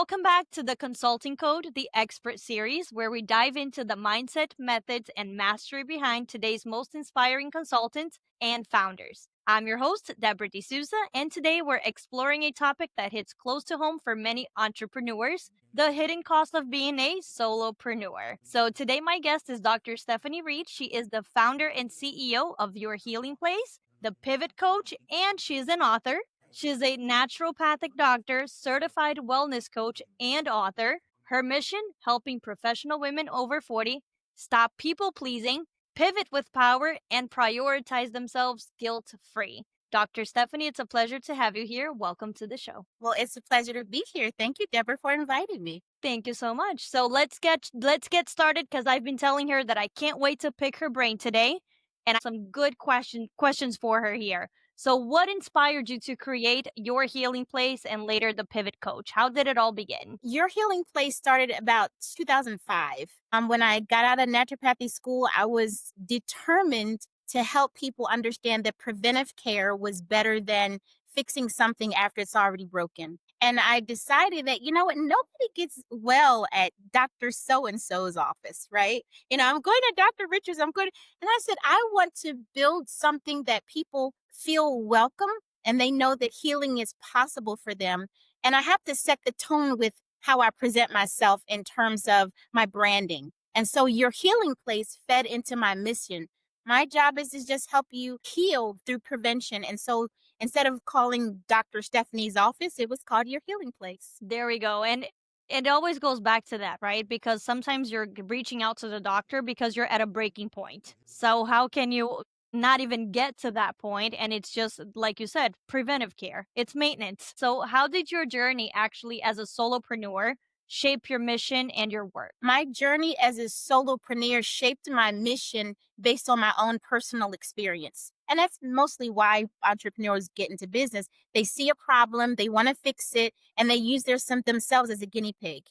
Welcome back to the Consulting Code, the expert series, where we dive into the mindset, methods, and mastery behind today's most inspiring consultants and founders. I'm your host, Debora DeSousa, and today we're exploring a topic that hits close to home for many entrepreneurs: the hidden cost of being a solopreneur. So today my guest is Dr. Stephanie Reid. She is the founder and CEO of Your Healing Place, the Pivot Coach, and she's an author. She's a naturopathic doctor, certified wellness coach, and author. Her mission: helping professional women over 40 stop people pleasing, pivot with power, and prioritize themselves guilt free. Dr. Stephanie, it's a pleasure to have you here. Welcome to the show. Well, it's a pleasure to be here. Thank you, Deborah, for inviting me. Thank you so much. So let's get started, because I've been telling her that I can't wait to pick her brain today, and I have some good questions for her here. So what inspired you to create Your Healing Place and later the Pivot Coach? How did it all begin? Your Healing Place started about 2005. When I got out of naturopathy school, I was determined to help people understand that preventive care was better than fixing something after it's already broken. And I decided that, you know what, nobody gets well at Dr. So-and-so's office, right? I'm going to Dr. Richards, and I said, I want to build something that people feel welcome and they know that healing is possible for them. And I have to set the tone with how I present myself in terms of my branding. And so Your Healing Place fed into my mission. My job is to just help you heal through prevention. And so instead of calling Dr. Stephanie's office, it was called Your Healing Place. There we go. And it always goes back to that, right? Because sometimes you're reaching out to the doctor because you're at a breaking point. So how can you not even get to that point? And it's just, like you said, preventive care. It's maintenance. So how did your journey actually as a solopreneur shape your mission and your work? My journey as a solopreneur shaped my mission based on my own personal experience. And that's mostly why entrepreneurs get into business. They see a problem, they want to fix it, and they use themselves as a guinea pig.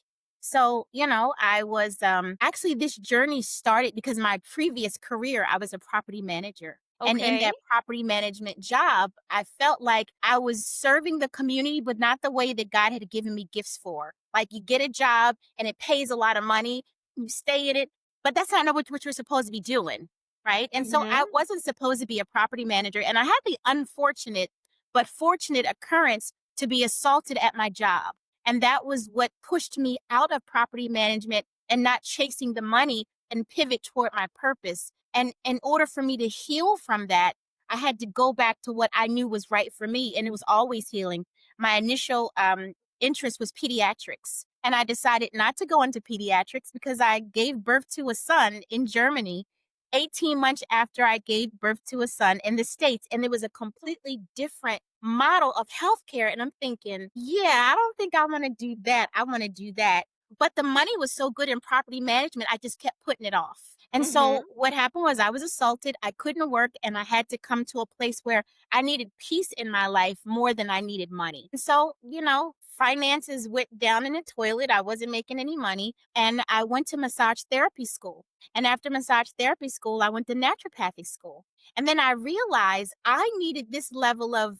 So, I was actually, this journey started because my previous career, I was a property manager. And in Okay. that property management job, I felt like I was serving the community, but not the way that God had given me gifts for. Like, you get a job and it pays a lot of money, you stay in it, but that's not what you're supposed to be doing, right? And so I wasn't supposed to be a property manager. And I had the unfortunate but fortunate occurrence to be assaulted at my job. And that was what pushed me out of property management and not chasing the money and pivot toward my purpose. And in order for me to heal from that, I had to go back to what I knew was right for me. And it was always healing. My initial interest was pediatrics. And I decided not to go into pediatrics because I gave birth to a son in Germany 18 months after I gave birth to a son in the States. And it was a completely different model of healthcare. And I'm thinking, yeah, I don't think I want to do that. I want to do that. But the money was so good in property management, I just kept putting it off. And so what happened was I was assaulted. I couldn't work, and I had to come to a place where I needed peace in my life more than I needed money. And so, finances went down in the toilet. I wasn't making any money. And I went to massage therapy school. And after massage therapy school, I went to naturopathic school. And then I realized I needed this level of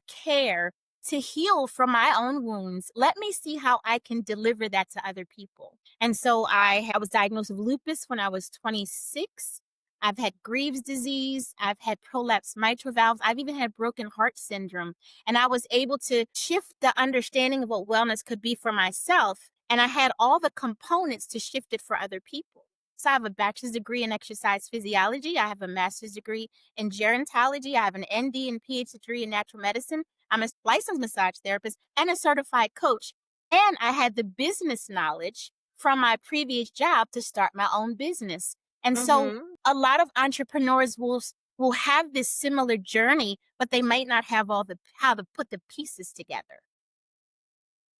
care to heal from my own wounds. Let me see how I can deliver that to other people. And so I was diagnosed with lupus when I was 26. I've had Graves' disease. I've had prolapsed mitral valves. I've even had broken heart syndrome. And I was able to shift the understanding of what wellness could be for myself. And I had all the components to shift it for other people. So I have a bachelor's degree in exercise physiology. I have a master's degree in gerontology. I have an ND and PhD degree in natural medicine. I'm a licensed massage therapist and a certified coach. And I had the business knowledge from my previous job to start my own business. And so a lot of entrepreneurs will have this similar journey, but they might not have how to put the pieces together.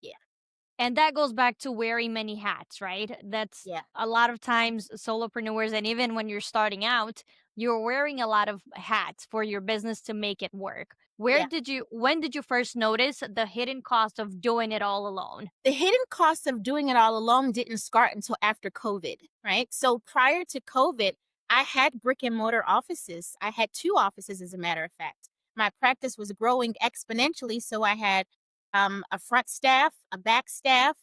Yeah. And that goes back to wearing many hats, right? That's Yeah. a lot of times solopreneurs, and even when you're starting out, you're wearing a lot of hats for your business to make it work. Yeah. When did you first notice the hidden cost of doing it all alone? The hidden cost of doing it all alone didn't start until after COVID, right? So prior to COVID, I had brick and mortar offices. I had 2 offices, as a matter of fact. My practice was growing exponentially. So I had a front staff, a back staff,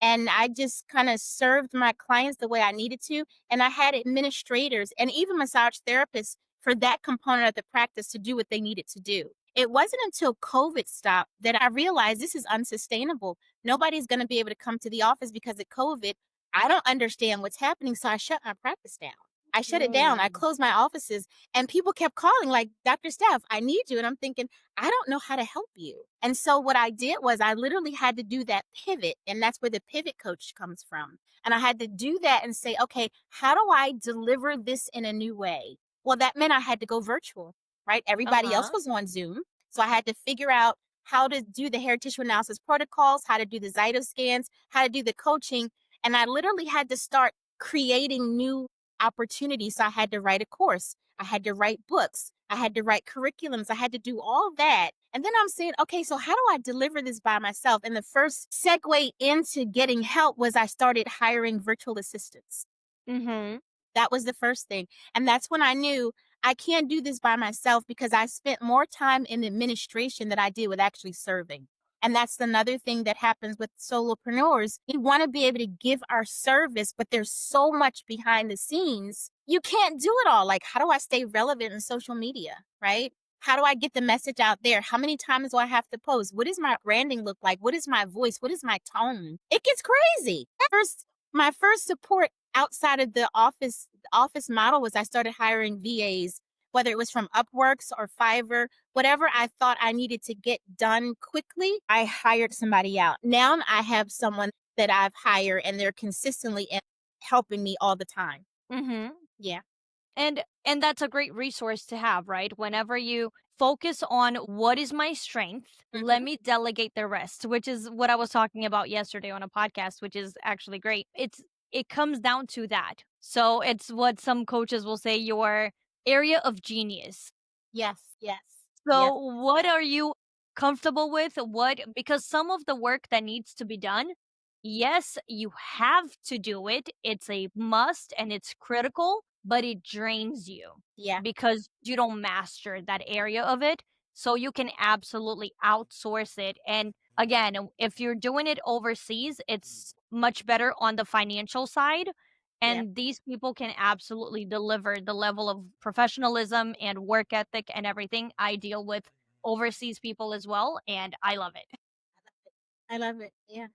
and I just kind of served my clients the way I needed to. And I had administrators and even massage therapists for that component of the practice to do what they needed to do. It wasn't until COVID stopped that I realized this is unsustainable. Nobody's going to be able to come to the office because of COVID. I don't understand what's happening. So I shut my practice down. I shut it down. I Mm. closed my offices and people kept calling like, Dr. Steph, I need you. And I'm thinking, I don't know how to help you. And so what I did was I literally had to do that pivot. And that's where the pivot coach comes from. And I had to do that and say, okay, how do I deliver this in a new way? Well, that meant I had to go virtual, right? Everybody else Uh-huh. was on Zoom. So I had to figure out how to do the hair tissue analysis protocols, how to do the Zyto scans, how to do the coaching. And I literally had to start creating new opportunities. So I had to write a course. I had to write books. I had to write curriculums. I had to do all that. And then I'm saying, okay, so how do I deliver this by myself? And the first segue into getting help was I started hiring virtual assistants. Mm-hmm. That was the first thing. And that's when I knew I can't do this by myself because I spent more time in administration than I did with actually serving. And that's another thing that happens with solopreneurs. We want to be able to give our service, but there's so much behind the scenes. You can't do it all. Like, how do I stay relevant in social media? Right? How do I get the message out there? How many times do I have to post? What does my branding look like? What is my voice? What is my tone? It gets crazy. My first support outside of the office model was I started hiring VAs, whether it was from Upworks or Fiverr, whatever I thought I needed to get done quickly, I hired somebody out. Now I have someone that I've hired and they're consistently helping me all the time. Mm-hmm. Yeah. And that's a great resource to have, right? Whenever you focus on what is my strength, let Hmm. me delegate the rest, which is what I was talking about yesterday on a podcast, which is actually great. It comes down to that. So it's what some coaches will say your area of genius. Yes. Yes. Yes. So what are you comfortable with? What because some of the work that needs to be done, yes, you have to do it. It's a must and it's critical, but it drains you Yeah. because you don't master that area of it. So you can absolutely outsource it. And again, if you're doing it overseas, it's much better on the financial side. Yeah. And these people can absolutely deliver the level of professionalism and work ethic and everything. I deal with overseas people as well, and I love it. I love it. Yeah.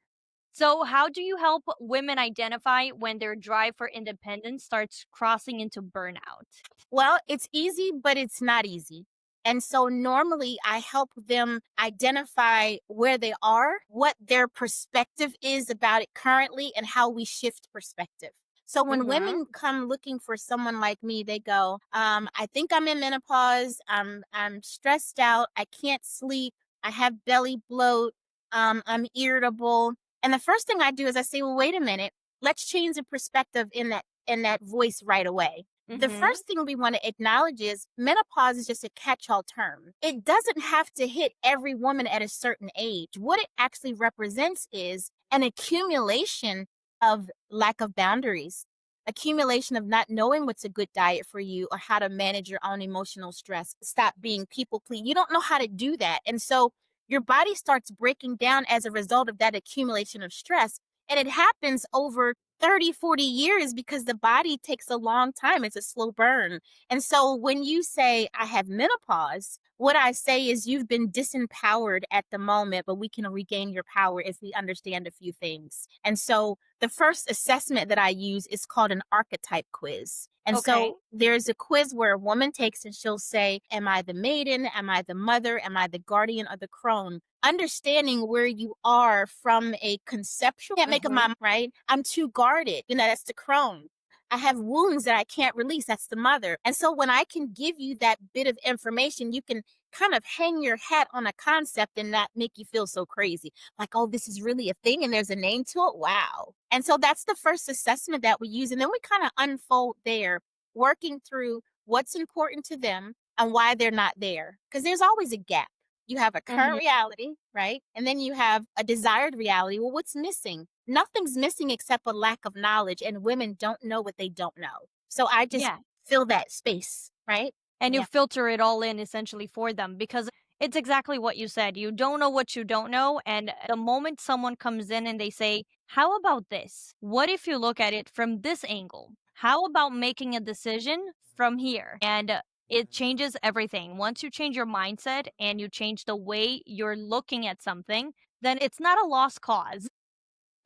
So, how do you help women identify when their drive for independence starts crossing into burnout? Well, it's easy, but it's not easy. And so normally I help them identify where they are, what their perspective is about it currently, and how we shift perspective. So when Mhm. women come looking for someone like me, they go, I think I'm in menopause. I'm stressed out. I can't sleep. I have belly bloat. I'm irritable. And the first thing I do is I say, well, wait a minute. Let's change the perspective in that voice right away. The Mhm. first thing we want to acknowledge is menopause is just a catch all term. It doesn't have to hit every woman at a certain age. What it actually represents is an accumulation of lack of boundaries, accumulation of not knowing what's a good diet for you or how to manage your own emotional stress. Stop being people please. You don't know how to do that. And so your body starts breaking down as a result of that accumulation of stress. And it happens over 30, 40 years because the body takes a long time. It's a slow burn. And so when you say, I have menopause, what I say is you've been disempowered at the moment, but we can regain your power if we understand a few things. And so the first assessment that I use is called an archetype quiz. And Okay. so there's a quiz where a woman takes and she'll say, am I the maiden? Am I the mother? Am I the guardian or the crone? Understanding where you are from a conceptual can't make a Mhm. mom, right? I'm too guarded. That's the crone. I have wounds that I can't release. That's the mother. And so when I can give you that bit of information, you can kind of hang your hat on a concept and not make you feel so crazy. Like, oh, this is really a thing and there's a name to it. Wow. And so that's the first assessment that we use. And then we kind of unfold there, working through what's important to them and why they're not there. Because there's always a gap. You have a current Mhm. reality, right? And then you have a desired reality. Well, what's missing? Nothing's missing except a lack of knowledge, and women don't know what they don't know. So I just Yeah. fill that space, right? And you Yeah. filter it all in essentially for them because It's exactly what you said. You don't know what you don't know. And the moment someone comes in and they say, how about this? What if you look at it from this angle? How about making a decision from here? And it changes everything. Once you change your mindset and you change the way you're looking at something, then it's not a lost cause.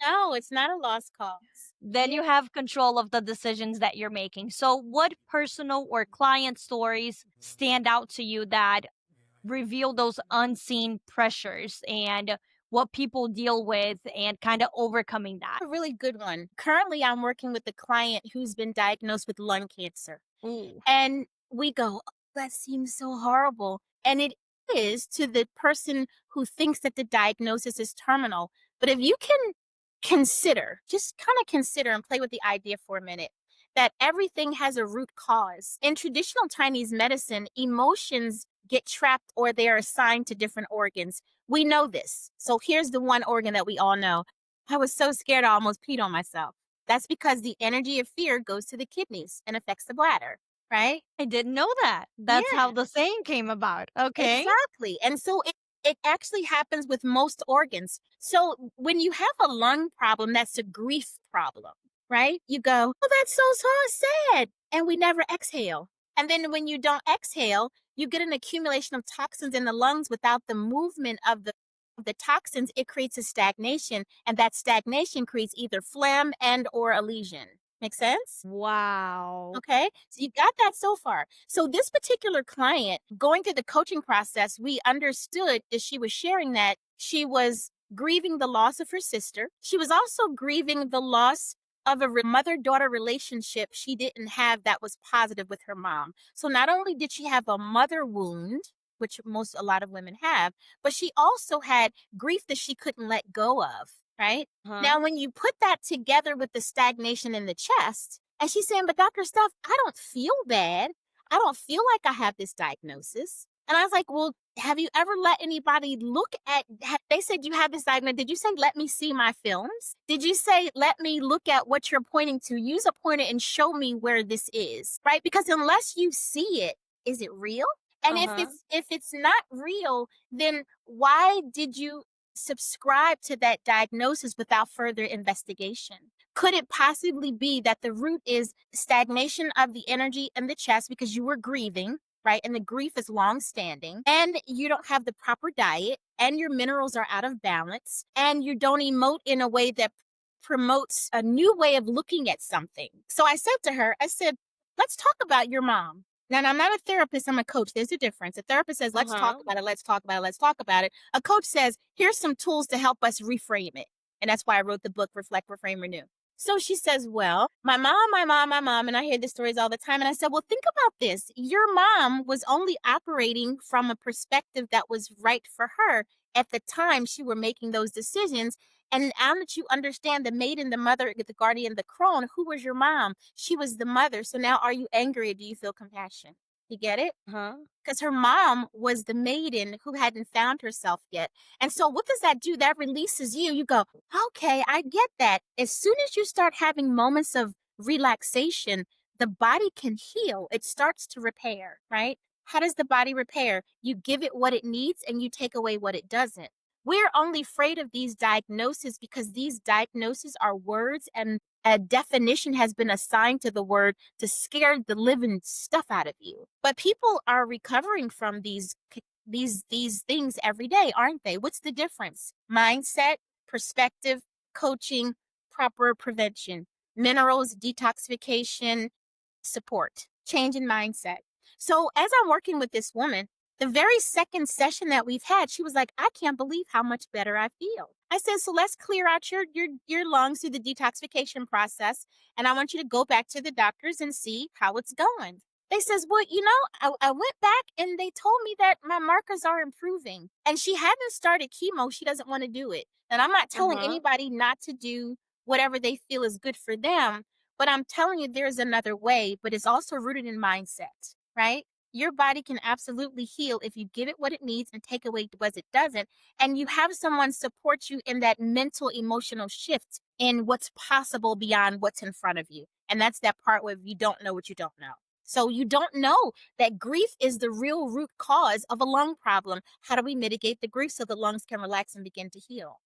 No, it's not a lost cause. Then Yeah. you have control of the decisions that you're making. So, what personal or client stories stand out to you that reveal those unseen pressures and what people deal with and kind of overcoming that? A really good one. Currently, I'm working with a client who's been diagnosed with lung cancer. Ooh. And we go, "Oh, that seems so horrible." And it is to the person who thinks that the diagnosis is terminal. But if you can consider, just kind of consider and play with the idea for a minute, that everything has a root cause. In traditional Chinese medicine, emotions get trapped or they are assigned to different organs. We know this. So here's the one organ that we all know. I was so scared I almost peed on myself. That's because the energy of fear goes to the kidneys and affects the bladder, right? I didn't know that. That's how Yeah, the saying came about. Okay. exactly. And so it actually happens with most organs. So when you have a lung problem, that's a grief problem, right? You go, oh, that's so sad. And we never exhale. And then when you don't exhale, you get an accumulation of toxins in the lungs without the movement of the toxins. It creates a stagnation. And that stagnation creates either phlegm and or a lesion. Make sense? Wow. Okay. So you got that so far. So this particular client going through the coaching process, we understood that she was sharing that she was grieving the loss of her sister. She was also grieving the loss of a mother-daughter relationship she didn't have that was positive with her mom. So not only did she have a mother wound, which a lot of women have, but she also had grief that she couldn't let go of, right? Huh? Now, when you put that together with the stagnation in the chest, and she's saying, but Dr. Steph, I don't feel bad. I don't feel like I have this diagnosis. And I was like, well, have you ever let anybody look at, they said you have this diagnosis. Did you say, let me see my films? Did you say, let me look at what you're pointing to? Use a pointer and show me where this is, right? Because unless you see it, is it real? And Uh-huh. if it's not real, then why did you subscribe to that diagnosis without further investigation? Could it possibly be that the root is stagnation of the energy in the chest because you were grieving, right? And the grief is long standing, and you don't have the proper diet, and your minerals are out of balance, and you don't emote in a way that promotes a new way of looking at something. So I said to her, I said, let's talk about your mom. Now, I'm not a therapist, I'm a coach. There's a difference. A therapist says, let's talk Uh-huh. about it, let's talk about it, let's talk about it. A coach says, here's some tools to help us reframe it. And that's why I wrote the book, Reflect, Reframe, Renew. So she says, well, my mom, and I hear these stories all the time. And I said, well, think about this. Your mom was only operating from a perspective that was right for her at the time she were making those decisions. And now that you understand the maiden, the mother, the guardian, the crone, who was your mom? She was the mother. So now are you angry or do you feel compassion? You get it? Huh? Because her mom was the maiden who hadn't found herself yet. And so what does that do? That releases you. You go, okay, I get that. As soon as you start having moments of relaxation, the body can heal. It starts to repair, right? How does the body repair? You give it what it needs and you take away what it doesn't. We're only afraid of these diagnoses because these diagnoses are words and a definition has been assigned to the word to scare the living stuff out of you. But people are recovering from these things every day, aren't they? What's the difference? Mindset, perspective, coaching, proper prevention, minerals, detoxification, support, change in mindset. So as I'm working with this woman, the very second session that we've had, she was like, I can't believe how much better I feel. I said, so let's clear out your lungs through the detoxification process. And I want you to go back to the doctors and see how it's going. They says, well, I went back and they told me that my markers are improving. And she hadn't started chemo. She doesn't want to do it. And I'm not telling Uh-huh. anybody not to do whatever they feel is good for them. But I'm telling you, there's another way, but it's also rooted in mindset, right? Your body can absolutely heal if you give it what it needs and take away what it doesn't. And you have someone support you in that mental, emotional shift in what's possible beyond what's in front of you. And that's that part where you don't know what you don't know. So you don't know that grief is the real root cause of a lung problem. How do we mitigate the grief so the lungs can relax and begin to heal?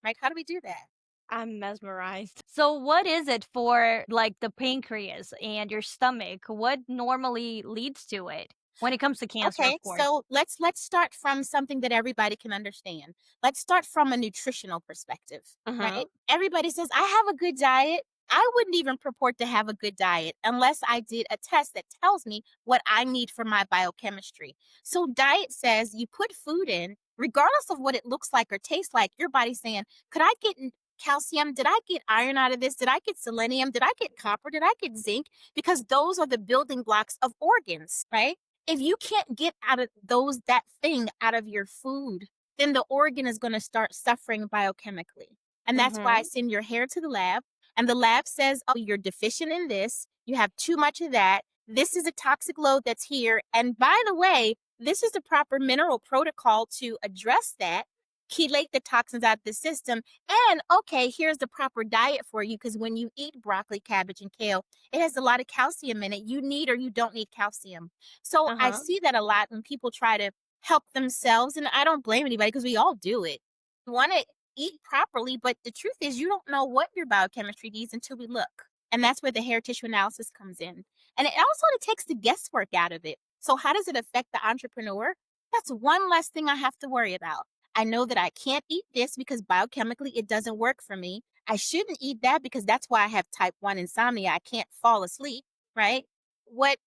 Right? How do we do that? I'm mesmerized. So what is it for like the pancreas and your stomach? What normally leads to it when it comes to cancer, Okay, of course? so let's start from something that everybody can understand. Let's start from a nutritional perspective, Uh-huh. right? Everybody says, I have a good diet. I wouldn't even purport to have a good diet unless I did a test that tells me what I need for my biochemistry. So, diet says you put food in, regardless of what it looks like or tastes like, your body's saying, could I get calcium? Did I get iron out of this? Did I get selenium? Did I get copper? Did I get zinc? Because those are the building blocks of organs, right? If you can't get out of that thing out of your food, then the organ is going to start suffering biochemically. And that's why I Mhm. send your hair to the lab, and the lab says, oh, you're deficient in this. You have too much of that. This is a toxic load that's here. And by the way, this is the proper mineral protocol to address that, chelate the toxins out of the system. And okay, here's the proper diet for you. Because when you eat broccoli, cabbage, and kale, it has a lot of calcium in it. You need or you don't need calcium. So I Uh-huh. see that a lot when people try to help themselves, and I don't blame anybody because we all do it. We want to eat properly, but the truth is, you don't know what your biochemistry needs until we look. And that's where the hair tissue analysis comes in. And it also takes the guesswork out of it. So, how does it affect the entrepreneur? That's one less thing I have to worry about. I know that I can't eat this because biochemically it doesn't work for me. I shouldn't eat that because that's why I have type 1 insomnia. I can't fall asleep, right? What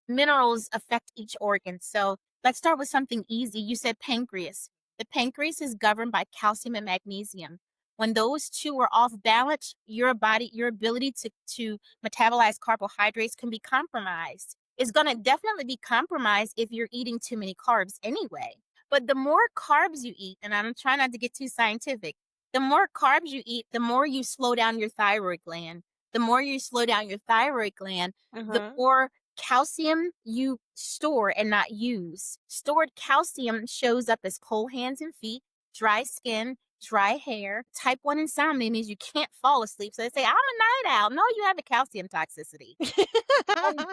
minerals affect each organ? So let's start with something easy. You said pancreas. The pancreas is governed by calcium and magnesium. When those two are off balance, your ability to metabolize carbohydrates can be compromised. It's going to definitely be compromised if you're eating too many carbs anyway. But the more carbs you eat, and I'm trying not to get too scientific, the more carbs you eat, the more you slow down your thyroid gland. The more you slow down your thyroid gland, the Uh-huh. more calcium you store and not use. Stored calcium shows up as cold hands and feet, dry skin, dry hair. Type 1 insomnia means you can't fall asleep. So they say, I'm a night owl. No, you have a calcium toxicity. And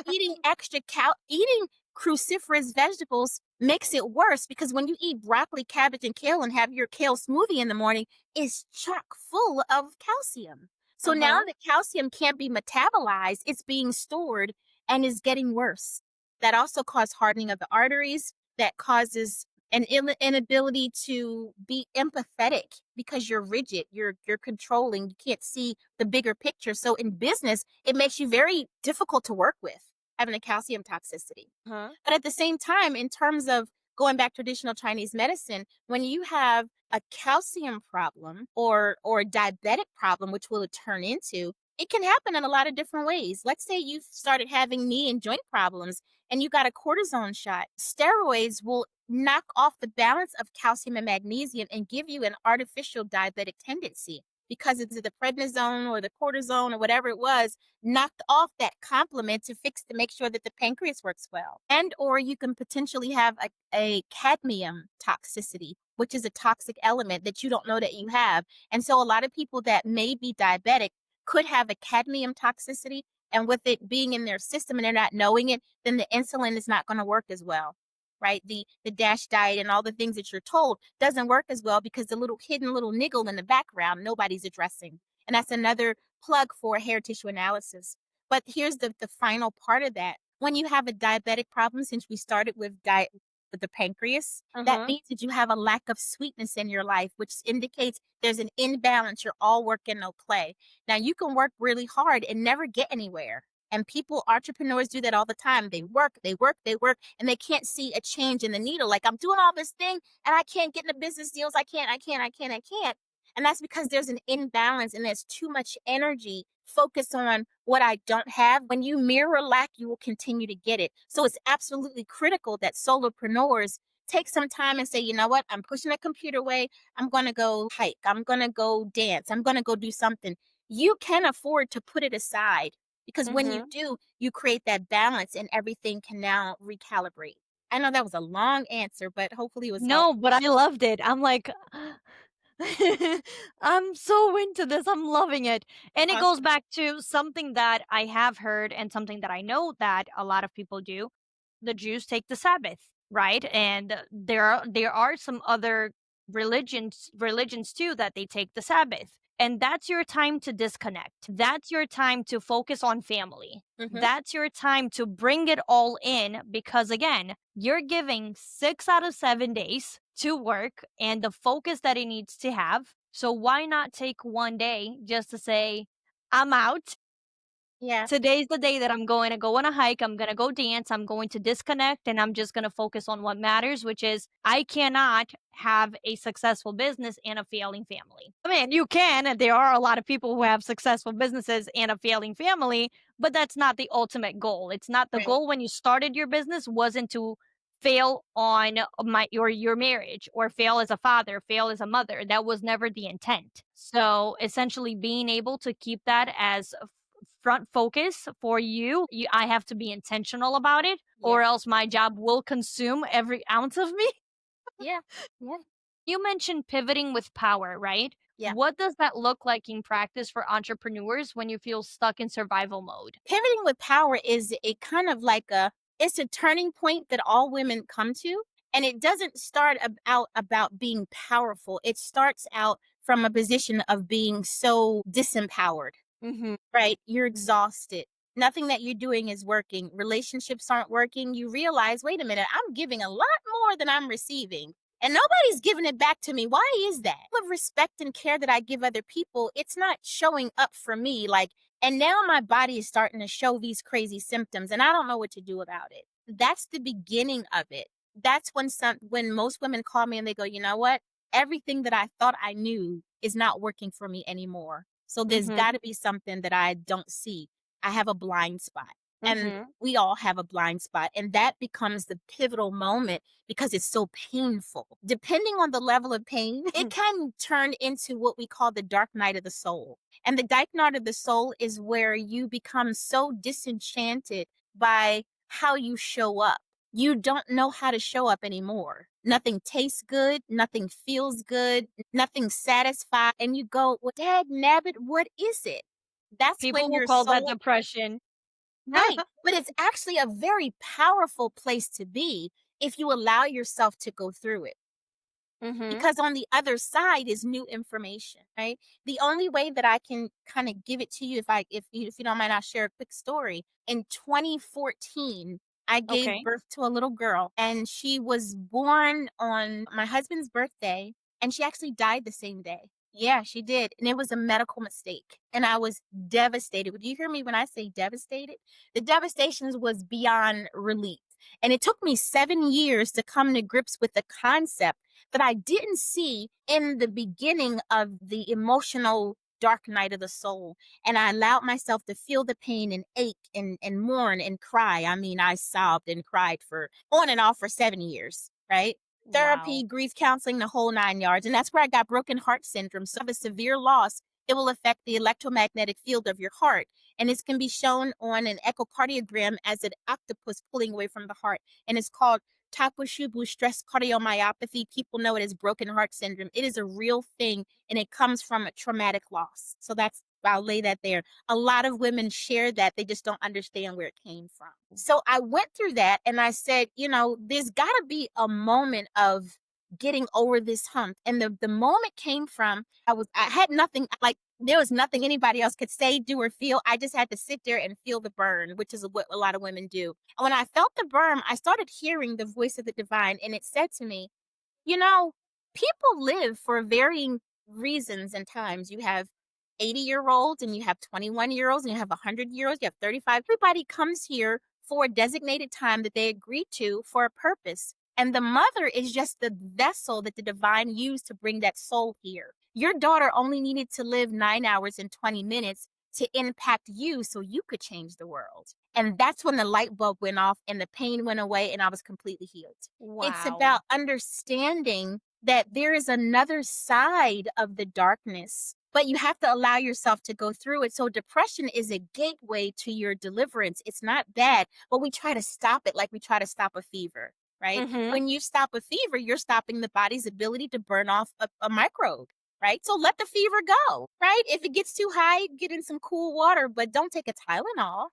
eating cruciferous vegetables makes it worse because when you eat broccoli, cabbage, and kale and have your kale smoothie in the morning, it's chock full of calcium. So now Uh-huh. the calcium can't be metabolized, it's being stored and is getting worse. That also causes hardening of the arteries, that causes an inability to be empathetic because you're rigid, you're controlling, you can't see the bigger picture. So in business, it makes you very difficult to work with, having a calcium toxicity. Uh-huh. But at the same time, in terms of going back to traditional Chinese medicine, when you have a calcium problem or a diabetic problem, which will turn into, it can happen in a lot of different ways. Let's say you've started having knee and joint problems and you got a cortisone shot. Steroids will knock off the balance of calcium and magnesium and give you an artificial diabetic tendency because it's the prednisone or the cortisone or whatever it was knocked off that complement to make sure that the pancreas works well. And or you can potentially have a cadmium toxicity, which is a toxic element that you don't know that you have. And so a lot of people that may be diabetic could have a cadmium toxicity, and with it being in their system and they're not knowing it, then the insulin is not going to work as well. Right? The DASH diet and all the things that you're told doesn't work as well because the little hidden little niggle in the background nobody's addressing. And that's another plug for hair tissue analysis. But here's the final part of that. When you have a diabetic problem, since we started with diet with the pancreas, that Uh-huh. means that you have a lack of sweetness in your life, which indicates there's an imbalance. You're all work and no play. Now you can work really hard and never get anywhere. And people, entrepreneurs do that all the time. They work, they work, they work, and they can't see a change in the needle. Like I'm doing all this thing and I can't get into business deals. I can't. And that's because there's an imbalance and there's too much energy focused on what I don't have. When you mirror lack, you will continue to get it. So it's absolutely critical that solopreneurs take some time and say, you know what, I'm pushing the computer away. I'm going to go hike. I'm going to go dance. I'm going to go do something. You can afford to put it aside because when you Mhm. do, you create that balance and everything can now recalibrate. I know that was a long answer, but hopefully it was No, helpful. but I loved it. I'm like I'm so into this. I'm loving it. And it goes Awesome. back to something that I have heard and something that I know that a lot of people do. The Jews take the Sabbath, right? And there are some other religions too that they take the Sabbath. And that's your time to disconnect. That's your time to focus on family. Hmm. That's your time to bring it all in because again, you're giving 6 out of 7 days to work and the focus that it needs to have. So why not take one day just to say, I'm out. Yeah. Today's the day that I'm going to go on a hike. I'm going to go dance. I'm going to disconnect and I'm just going to focus on what matters, which is I cannot have a successful business and a failing family. I mean, you can, and there are a lot of people who have successful businesses and a failing family, but that's not the ultimate goal. It's not the Right. goal when you started your business wasn't to fail on your marriage or fail as a father, fail as a mother. That was never the intent. So essentially being able to keep that as front focus for you, I have to be intentional about it, Yeah. or else my job will consume every ounce of me. Yeah. Yeah. You mentioned pivoting with power, right? Yeah. What does that look like in practice for entrepreneurs when you feel stuck in survival mode? Pivoting with power is a kind of like it's a turning point that all women come to. And it doesn't start out about being powerful. It starts out from a position of being so disempowered. Mhm. Right? You're exhausted. Nothing that you're doing is working. Relationships aren't working. You realize, wait a minute, I'm giving a lot more than I'm receiving. And nobody's giving it back to me. Why is that? The respect and care that I give other people, it's not showing up for me. And now my body is starting to show these crazy symptoms, and I don't know what to do about it. That's the beginning of it. That's when most women call me and they go, you know what? Everything that I thought I knew is not working for me anymore. So there's Mhm. got to be something that I don't see. I have a blind spot. And Mhm. we all have a blind spot. And that becomes the pivotal moment because it's so painful. Depending on the level of pain, it can turn into what we call the dark night of the soul. And the dark night of the soul is where you become so disenchanted by how you show up. You don't know how to show up anymore. Nothing tastes good, nothing feels good, nothing satisfied. And you go, well, dag nabbit, what is it? That's People when will your call that soul, depression. right? But it's actually a very powerful place to be if you allow yourself to go through it, Mhm. because on the other side is new information, right? The only way that I can kind of give it to you, if you don't mind, I'll share a quick story. In 2014, I gave Okay. birth to a little girl, and she was born on my husband's birthday, and she actually died the same day. Yeah, she did. And it was a medical mistake. And I was devastated. Would you hear me when I say devastated? The devastation was beyond relief. And it took me 7 years to come to grips with the concept that I didn't see in the beginning of the emotional dark night of the soul. And I allowed myself to feel the pain and ache and mourn and cry. I mean, I sobbed and cried for on and off for 7 years, right? Therapy, Wow. grief counseling, the whole 9 yards. And that's where I got broken heart syndrome. So, if a severe loss, it will affect the electromagnetic field of your heart. And this can be shown on an echocardiogram as an octopus pulling away from the heart. And it's called Takotsubo stress cardiomyopathy. People know it as broken heart syndrome. It is a real thing, and it comes from a traumatic loss. So I'll lay that there. A lot of women share that. They just don't understand where it came from. So I went through that and I said, there's got to be a moment of getting over this hump. And the moment came from, I had nothing, like there was nothing anybody else could say, do, or feel. I just had to sit there and feel the burn, which is what a lot of women do. And when I felt the burn, I started hearing the voice of the divine, and it said to me, you know, people live for varying reasons and times. You have 80-year-olds, and you have 21-year-olds, and you have 100-year-olds, you have 35. Everybody comes here for a designated time that they agreed to for a purpose. And the mother is just the vessel that the divine used to bring that soul here. Your daughter only needed to live 9 hours and 20 minutes to impact you so you could change the world. And that's when the light bulb went off and the pain went away and I was completely healed. It's Wow. about understanding that there is another side of the darkness, but you have to allow yourself to go through it. So depression is a gateway to your deliverance. It's not bad, but we try to stop it like we try to stop a fever, right? Mhm. When you stop a fever, you're stopping the body's ability to burn off a microbe. right? So let the fever go, right? If it gets too high, get in some cool water, but don't take a Tylenol,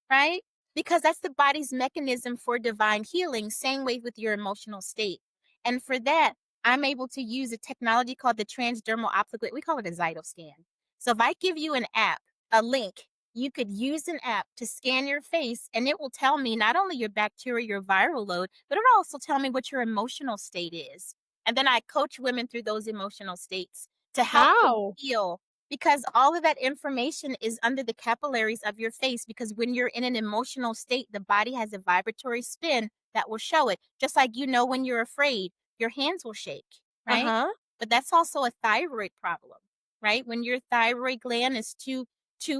right? Because that's the body's mechanism for divine healing, same way with your emotional state. And for that, I'm able to use a technology called the transdermal optic. We call it a Zytoscan. So if I give you an app, a link, you could use an app to scan your face and it will tell me not only your bacteria, your viral load, but it'll also tell me what your emotional state is. And then I coach women through those emotional states to help them How? heal because all of that information is under the capillaries of your face. Because when you're in an emotional state, the body has a vibratory spin that will show it. Just like when you're afraid, your hands will shake, right? Uh-huh. But that's also a thyroid problem, right? When your thyroid gland is too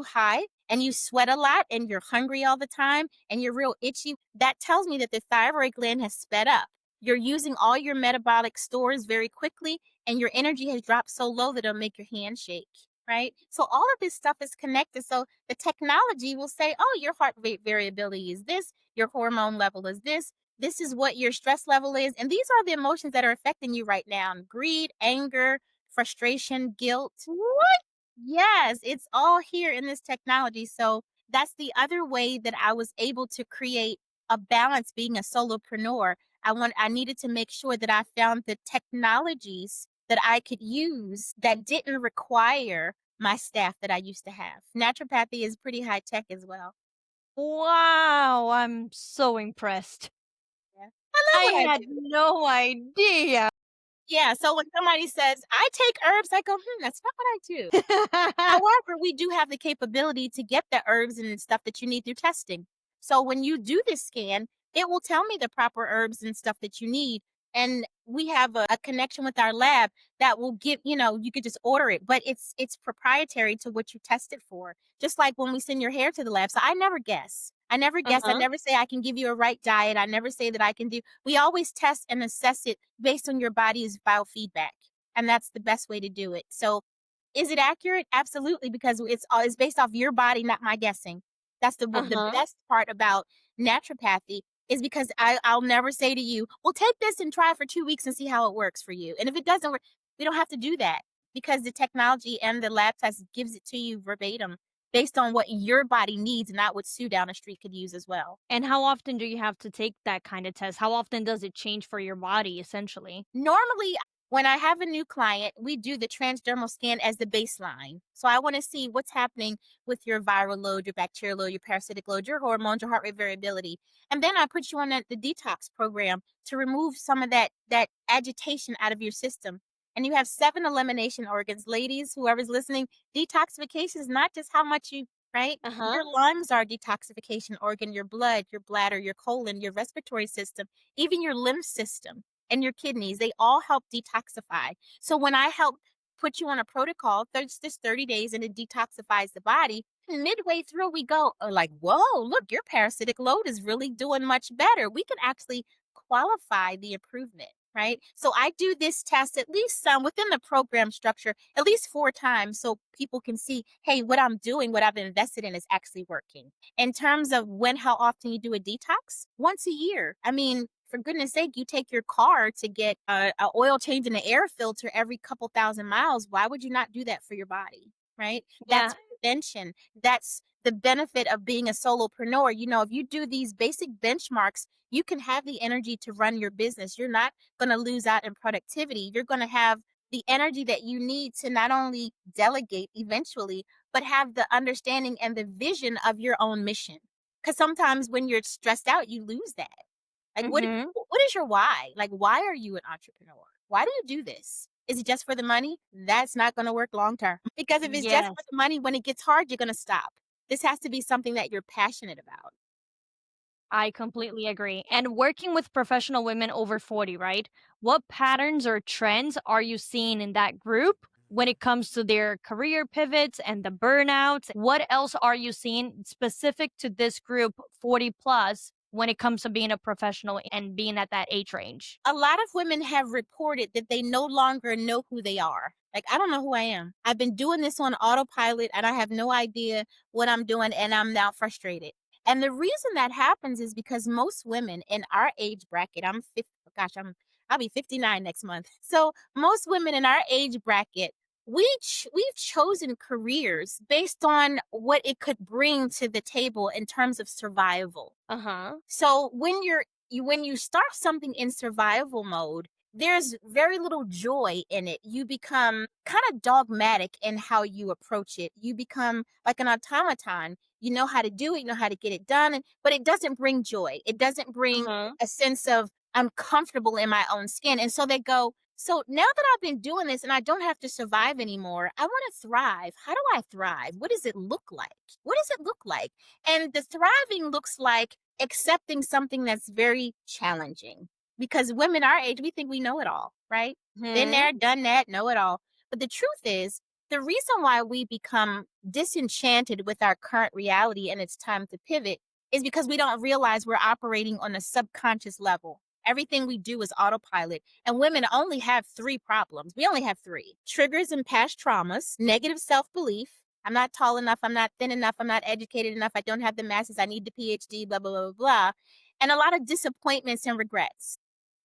high and you sweat a lot and you're hungry all the time and you're real itchy, that tells me that the thyroid gland has sped up. You're using all your metabolic stores very quickly and your energy has dropped so low that it'll make your hand shake, right? So all of this stuff is connected. So the technology will say, oh, your heart rate variability is this, your hormone level is this is what your stress level is. And these are the emotions that are affecting you right now: greed, anger, frustration, guilt. What? Yes, it's all here in this technology. So that's the other way that I was able to create a balance being a solopreneur. I needed to make sure that I found the technologies that I could use that didn't require my staff that I used to have. Naturopathy is pretty high tech as well. Wow, I'm so impressed. Yeah. I love what I I had do. no idea. Yeah. So when somebody says, I take herbs, I go, that's not what I do. However, we do have the capability to get the herbs and stuff that you need through testing. So when you do this scan, it will tell me the proper herbs and stuff that you need. And we have a connection with our lab that will give, you could just order it, but it's proprietary to what you test it for. Just like when we send your hair to the lab. So I never guess. I never guess. I Uh-huh. never say I can give you a right diet. I never say that I can do. We always test and assess it based on your body's biofeedback. And that's the best way to do it. So is it accurate? Absolutely, because it's based off your body, not my guessing. That's the Uh-huh. best part about naturopathy is because I'll never say to you, "Well, take this and try it for 2 weeks and see how it works for you." And if it doesn't work, we don't have to do that because the technology and the lab test gives it to you verbatim based on what your body needs, not what Sue down the street could use as well. And how often do you have to take that kind of test? How often does it change for your body, essentially? Normally, when I have a new client, we do the transdermal scan as the baseline. So I want to see what's happening with your viral load, your bacterial load, your parasitic load, your hormones, your heart rate variability. And then I put you on the detox program to remove some of that agitation out of your system. And you have 7 elimination organs. Ladies, whoever's listening, detoxification is not just how much you, right? Uh-huh. Your lungs are a detoxification organ, your blood, your bladder, your colon, your respiratory system, even your lymph system and your kidneys. They all help detoxify. So when I help put you on a protocol, there's this 30 days and it detoxifies the body. Midway through, we go, like, whoa, look, your parasitic load is really doing much better. We can actually qualify the improvement, right? So I do this test at least within the program structure, at least 4 times so people can see, hey, what I'm doing, what I've invested in is actually working. In terms of how often you do a detox, once a year. I mean, for goodness sake, you take your car to get a oil change in the air filter every couple thousand miles. Why would you not do that for your body? Right? Yeah. That's prevention. That's the benefit of being a solopreneur. If you do these basic benchmarks, you can have the energy to run your business. You're not going to lose out in productivity. You're going to have the energy that you need to not only delegate eventually, but have the understanding and the vision of your own mission. Because sometimes when you're stressed out, you lose that. Like, Mhm. what is your why? Like, why are you an entrepreneur? Why do you do this? Is it just for the money? That's not going to work long term. Because if it's just for Yes. the money, when it gets hard, you're going to stop. This has to be something that you're passionate about. I completely agree. And working with professional women over 40, right? What patterns or trends are you seeing in that group when it comes to their career pivots and the burnouts? What else are you seeing specific to this group 40 plus when it comes to being a professional and being at that age range? A lot of women have reported that they no longer know who they are. Like, I don't know who I am. I've been doing this on autopilot and I have no idea what I'm doing and I'm now frustrated. And the reason that happens is because most women in our age bracket, I'm 50, gosh, I'll be 59 next month. So most women in our age bracket, we've chosen careers based on what it could bring to the table in terms of survival. Uh huh. So when you start something in survival mode, there's very little joy in it. You become kind of dogmatic in how you approach it. You become like an automaton. You know how to do it, you know how to get it done, but it doesn't bring joy. It doesn't Uh bring huh. a sense of I'm comfortable in my own skin. And so they go, so now that I've been doing this and I don't have to survive anymore, I want to thrive. How do I thrive? What does it look like? What does it look like? And the thriving looks like accepting something that's very challenging because women our age, we think we know it all, right? Been Hmm. there, done that, know it all. But the truth is, the reason why we become disenchanted with our current reality and it's time to pivot is because we don't realize we're operating on a subconscious level. Everything we do is autopilot. And women only have three problems. We only have three triggers and past traumas, negative self belief. I'm not tall enough. I'm not thin enough. I'm not educated enough. I don't have the masses. I need the PhD, blah, blah, blah, blah. And a lot of disappointments and regrets.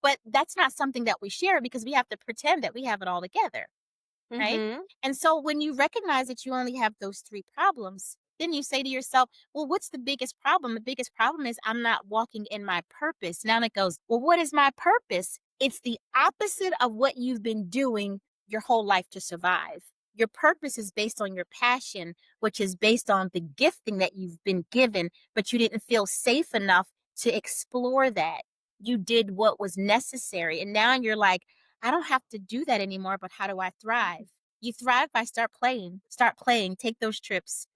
But that's not something that we share because we have to pretend that we have it all together, right? Hmm. And so when you recognize that you only have those three problems, then you say to yourself, well, what's the biggest problem? The biggest problem is I'm not walking in my purpose. Now it goes, well, what is my purpose? It's the opposite of what you've been doing your whole life to survive. Your purpose is based on your passion, which is based on the gifting that you've been given, but you didn't feel safe enough to explore that. You did what was necessary. And now you're like, I don't have to do that anymore, but how do I thrive? You thrive by start playing, take those trips,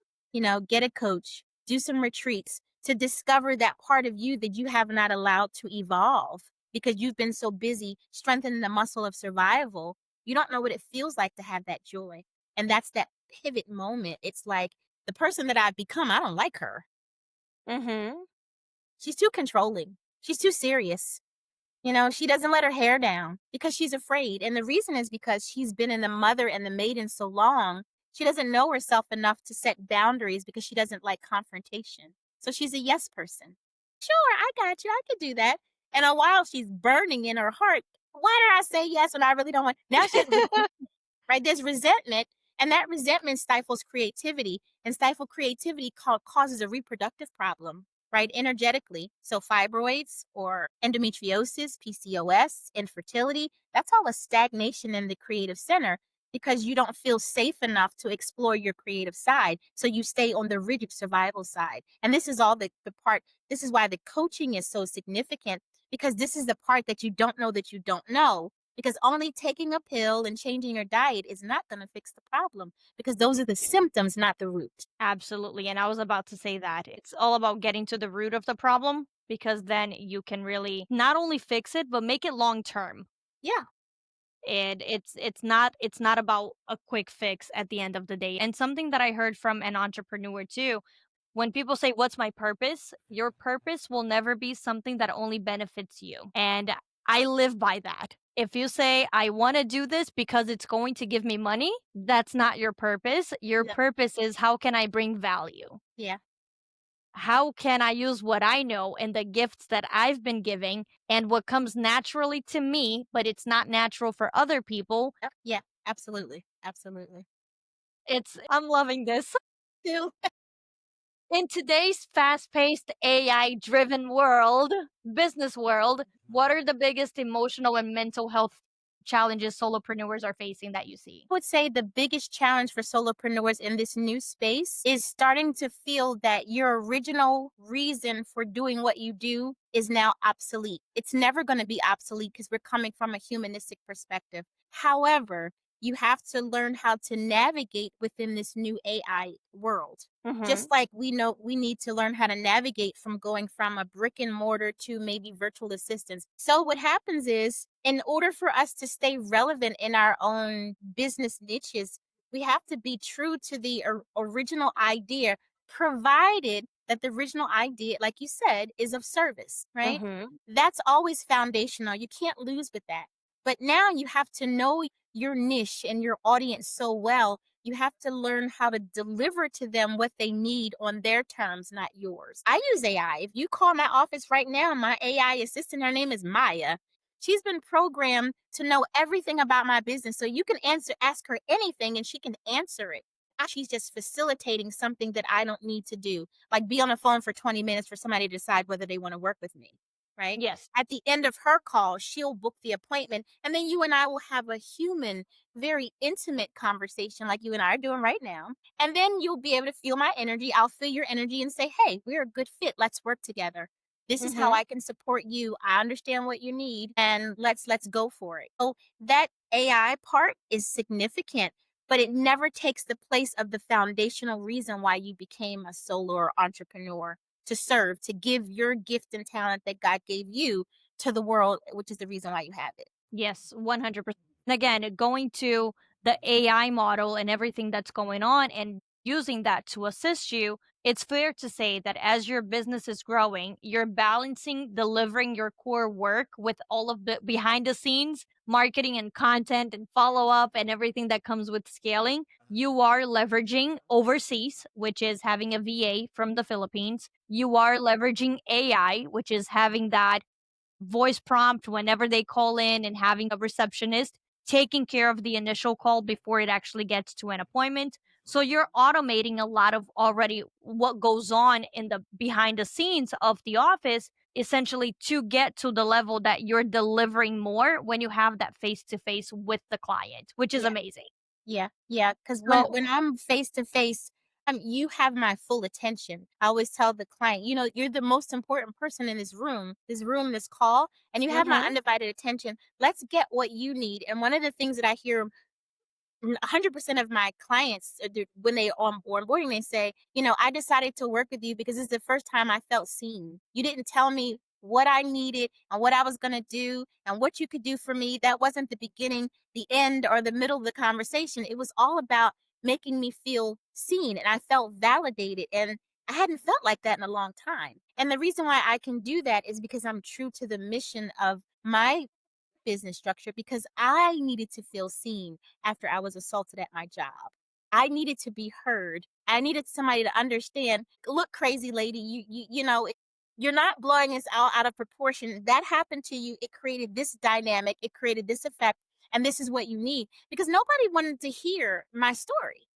get a coach, do some retreats to discover that part of you that you have not allowed to evolve because you've been so busy strengthening the muscle of survival. You don't know what it feels like to have that joy. And that's that pivot moment. It's like the person that I've become, I don't like her. Hmm. She's too controlling. She's too serious. She doesn't let her hair down because she's afraid. And the reason is because she's been in the mother and the maiden so long, she doesn't know herself enough to set boundaries because she doesn't like confrontation. So she's a yes person. Sure, I got you. I could do that. And a while she's burning in her heart. Why did I say yes when I really don't want? Now she has right? There's resentment, and that resentment stifles creativity, and stifle creativity causes a reproductive problem, right? Energetically. So fibroids or endometriosis, PCOS, infertility, that's all a stagnation in the creative center because you don't feel safe enough to explore your creative side. So you stay on the rigid survival side. And this is all the part, this is why the coaching is so significant because this is the part that you don't know that you don't know because only taking a pill and changing your diet is not going to fix the problem because those are the symptoms, not the root. Absolutely. And I was about to say that it's all about getting to the root of the problem because then you can really not only fix it, but make it long term. Yeah. And it's not about a quick fix at the end of the day. And something that I heard from an entrepreneur too, when people say what's my purpose, your purpose will never be something that only benefits you. And I live by that. If you say I want to do this because it's going to give me money, that's not your purpose. Your No. purpose is how can I bring value? Yeah. How can I use what I know and the gifts that I've been giving and what comes naturally to me, but it's not natural for other people? Yep. Yeah. Absolutely. Absolutely. I'm loving this. Too. In today's fast-paced AI driven world, business world, what are the biggest emotional and mental health challenges solopreneurs are facing that you see? I would say the biggest challenge for solopreneurs in this new space is starting to feel that your original reason for doing what you do is now obsolete. It's never going to be obsolete because we're coming from a humanistic perspective. However, you have to learn how to navigate within this new AI world. Mhm. Just like we know we need to learn how to navigate from going from a brick and mortar to maybe virtual assistants. So, what happens is, in order for us to stay relevant in our own business niches, we have to be true to the original idea, provided that the original idea, like you said, is of service, right? Mhm. That's always foundational. You can't lose with that. But now you have to know your niche and your audience so well you have to learn how to deliver to them what they need on their terms, not yours. I use AI. If you call my office right now, my AI assistant, her name is Maya. She's been programmed to know everything about my business. So you can ask her anything and she can answer it. She's just facilitating something that I don't need to do, like be on the phone for 20 minutes for somebody to decide whether they want to work with me. Right. Yes. At the end of her call, she'll book the appointment. And then you and I will have a human, very intimate conversation like you and I are doing right now. And then you'll be able to feel my energy. I'll feel your energy and say, hey, we're a good fit. Let's work together. This is how Mm-hmm. I can support you. I understand what you need and let's go for it. So that AI part is significant, but it never takes the place of the foundational reason why you became a solo or entrepreneur, to serve, to give your gift and talent that God gave you to the world, which is the reason why you have it. Yes, 100%. And again, going to the AI model and everything that's going on and using that to assist you, it's fair to say that as your business is growing, you're balancing delivering your core work with all of the behind the scenes marketing and content and follow up and everything that comes with scaling. You are leveraging overseas, which is having a VA from the Philippines. You are leveraging AI, which is having that voice prompt whenever they call in and having a receptionist taking care of the initial call before it actually gets to an appointment. So you're automating a lot of already what goes on in the behind the scenes of the office, essentially to get to the level that you're delivering more when you have that face to face with the client, which is Yeah. amazing. Yeah, yeah. Because So, when I'm face to face, you have my full attention. I always tell the client, you're the most important person in this call, and you have my mhm, undivided attention. Let's get what you need. And one of the things that I hear 100% of my clients, when they on onboarding, they say, I decided to work with you because it's the first time I felt seen. You didn't tell me what I needed and what I was going to do and what you could do for me. That wasn't the beginning, the end, or the middle of the conversation. It was all about making me feel seen, and I felt validated. And I hadn't felt like that in a long time. And the reason why I can do that is because I'm true to the mission of my business structure, because I needed to feel seen after I was assaulted at my job. I needed to be heard. I needed somebody to understand. Look, crazy lady, you're not blowing this out of proportion. That happened to you. It created this dynamic. It created this effect, and this is what you need. Because nobody wanted to hear my story.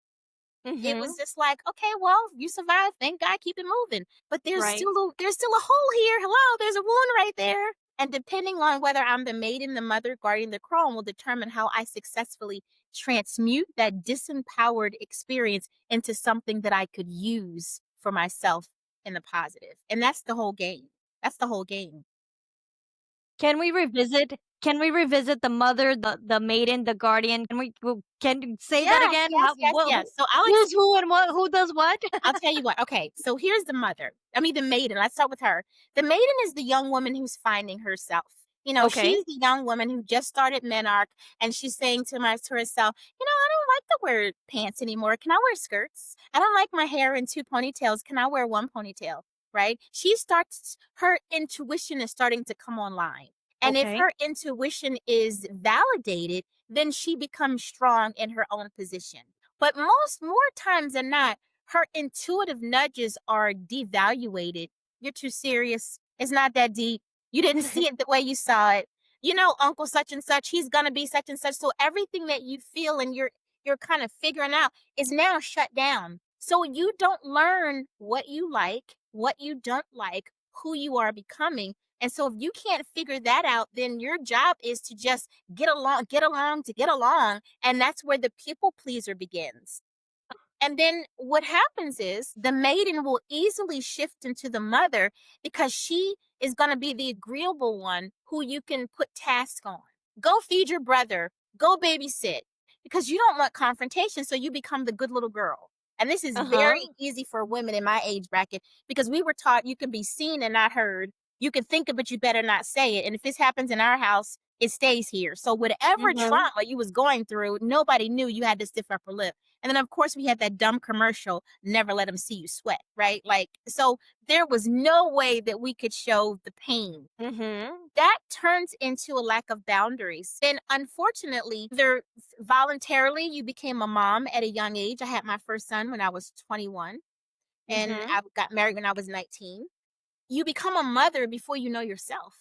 It was mhm, just like, okay, well, you survived. Thank God, keep it moving. But right. there's still a hole here. Hello, there's a wound right there. And depending on whether I'm the maiden, the mother, guardian, the crone, will determine how I successfully transmute that disempowered experience into something that I could use for myself in the positive. And that's the whole game. That's the whole game. Can we revisit the mother, the maiden, the guardian? Can you say that Yes, again? yes, yes, yes. So Who's who and what who does what? I'll tell you what. Okay, so here's the mother. I mean, the maiden. Let's start with her. The maiden is the young woman who's finding herself. Okay. She's the young woman who just started Menarch, and she's saying to herself, I don't like to wear pants anymore. Can I wear skirts? I don't like my hair in two ponytails. Can I wear one ponytail? Right? Her intuition is starting to come online. And if Okay. her intuition is validated, then she becomes strong in her own position. But more times than not, her intuitive nudges are devaluated. You're too serious. It's not that deep. You didn't see it the way you saw it. Uncle such and such, he's gonna be such and such. So everything that you feel and you're kind of figuring out is now shut down. So you don't learn what you like, what you don't like, who you are becoming. And so if you can't figure that out, then your job is to just get along to get along. And that's where the people pleaser begins. And then what happens is the maiden will easily shift into the mother because she is going to be the agreeable one who you can put tasks on. Go feed your brother, go babysit, because you don't want confrontation. So you become the good little girl. And this is Uh-huh. very easy for women in my age bracket because we were taught you can be seen and not heard. You can think it, but you better not say it. And if this happens in our house, it stays here. So whatever Mhm. trauma you was going through, nobody knew you had to stiff upper lip. And then, of course, we had that dumb commercial, never let them see you sweat, right? Like, so there was no way that we could show the pain. Mhm. That turns into a lack of boundaries. And unfortunately, either voluntarily, you became a mom at a young age. I had my first son when I was 21, and Mhm. I got married when I was 19. You become a mother before you know yourself.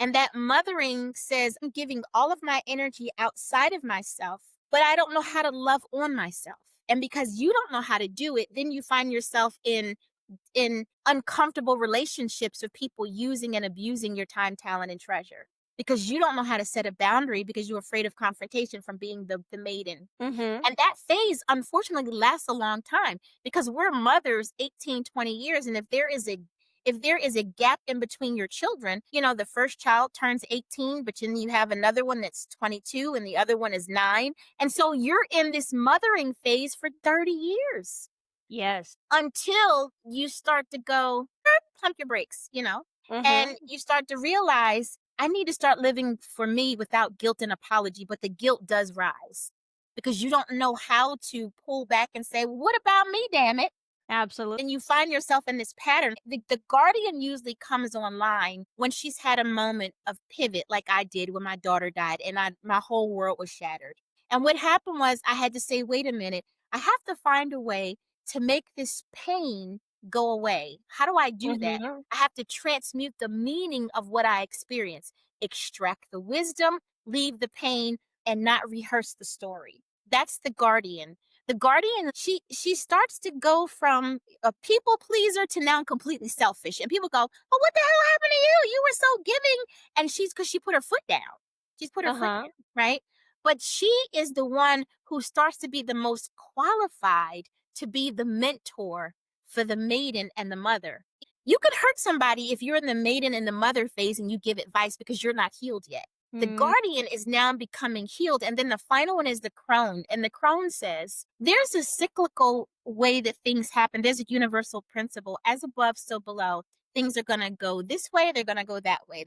And that mothering says, I'm giving all of my energy outside of myself, but I don't know how to love on myself. And because you don't know how to do it, then you find yourself in uncomfortable relationships with people using and abusing your time, talent, and treasure because you don't know how to set a boundary because you're afraid of confrontation from being the maiden. Mm-hmm. And that phase, unfortunately, lasts a long time because we're mothers 18, 20 years. And if there is a gap in between your children, the first child turns 18, but then you have another one that's 22 and the other one is 9. And so you're in this mothering phase for 30 years Yes. until you start to go, pump your brakes, Mm-hmm. and you start to realize I need to start living for me without guilt and apology. But the guilt does rise because you don't know how to pull back and say, what about me, damn it? Absolutely. And you find yourself in this pattern. The guardian usually comes online when she's had a moment of pivot, like I did when my daughter died and my whole world was shattered. And what happened was I had to say, wait a minute, I have to find a way to make this pain go away. How do I do that? Mm-hmm. I have to transmute the meaning of what I experience, extract the wisdom, leave the pain, and not rehearse the story. That's the guardian. The guardian, she starts to go from a people pleaser to now completely selfish. And people go, "Oh, what the hell happened to you? You were so giving." And because she put her foot down. She's put her foot Uh-huh. down, right? But she is the one who starts to be the most qualified to be the mentor for the maiden and the mother. You could hurt somebody if you're in the maiden and the mother phase and you give advice because you're not healed yet. The Mm, guardian is now becoming healed. And then the final one is the crone. And the crone says there's a cyclical way that things happen. There's a universal principle as above, so below. Things are going to go this way. They're going to go that way.